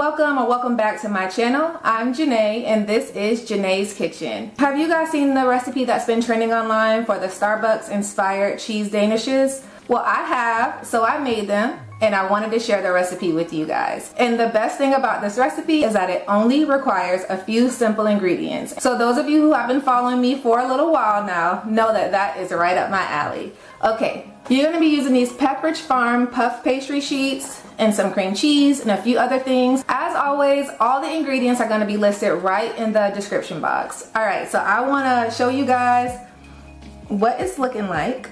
welcome or welcome back to my channel. I'm Janae and this is Janae's Kitchen. Have you guys seen the recipe that's been trending online for the Starbucks inspired cheese danishes? Well, I have, so I made them and I wanted to share the recipe with you guys. And the best thing about this recipe is that it only requires a few simple ingredients. So those of you who have been following me for a little while now know that that is right up my alley. Okay, you're gonna be using these Pepperidge Farm puff pastry sheets and some cream cheese and a few other things. As always, all the ingredients are gonna be listed right in the description box. All right, so I wanna show you guys what it's looking like.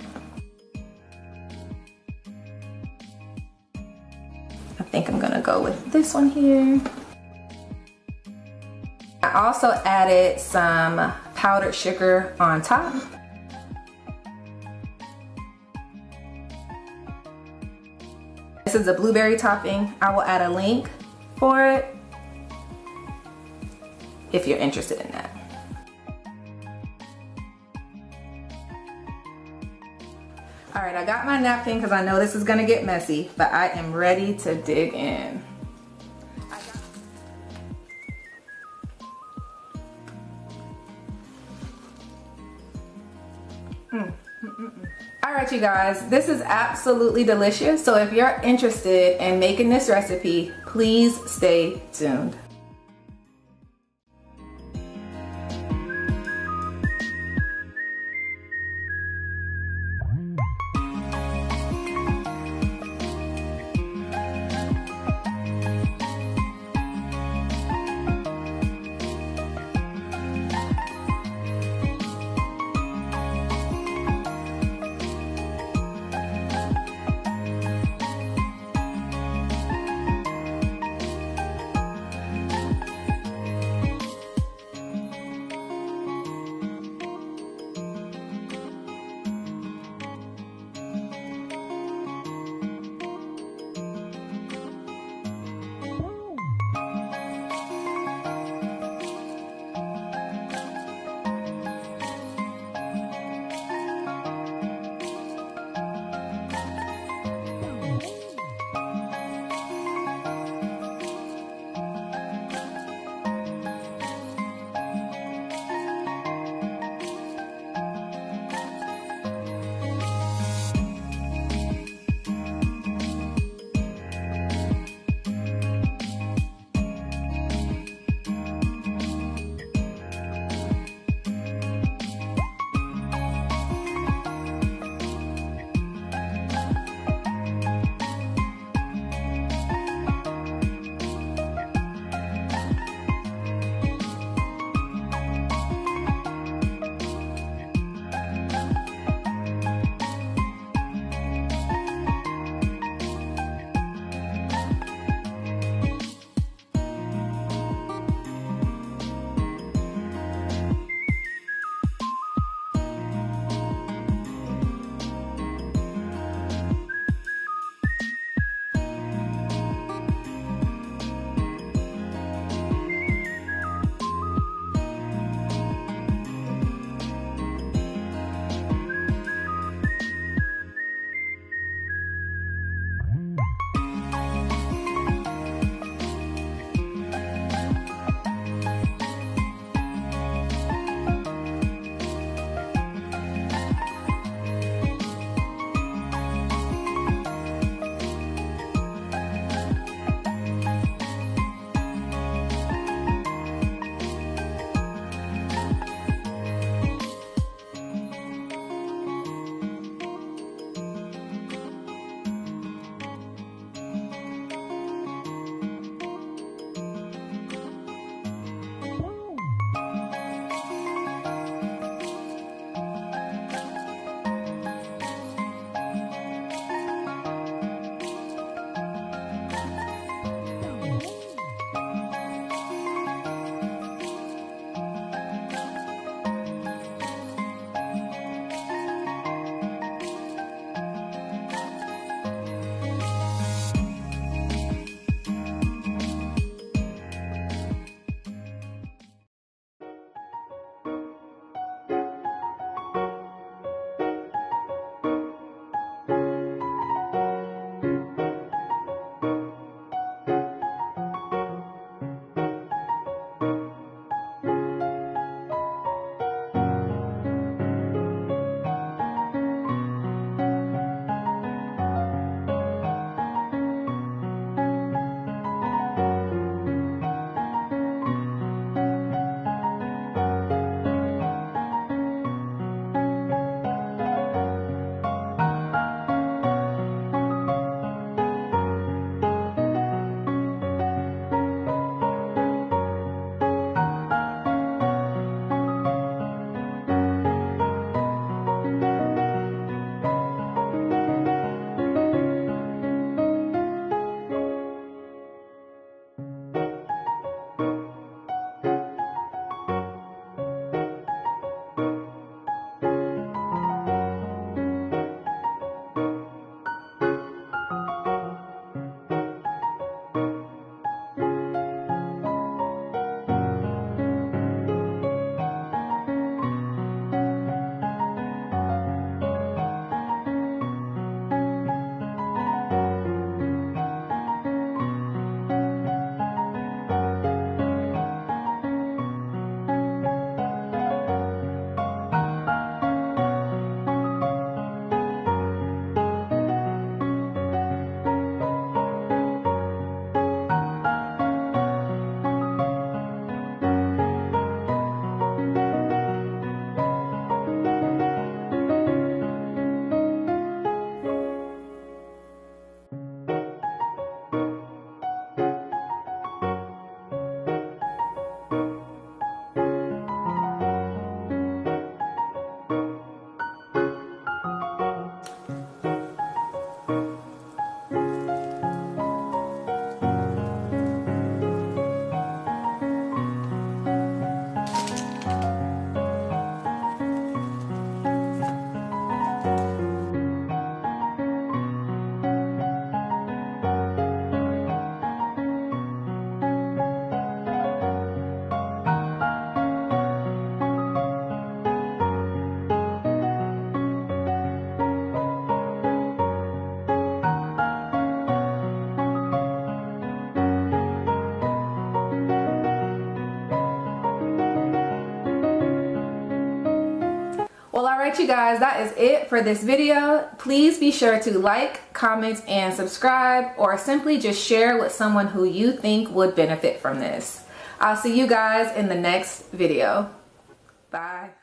I think I'm gonna go with this one here. I also added some powdered sugar on top. This is a blueberry topping. I will add a link for it if you're interested in that. All right, I got my napkin because I know this is gonna get messy, but I am ready to dig in. All right, you guys, this is absolutely delicious. So if you're interested in making this recipe, please stay tuned. guys, that is it for this video. Please be sure to like, comment, and subscribe, or simply just share with someone who you think would benefit from this. I'll see you guys in the next video. Bye.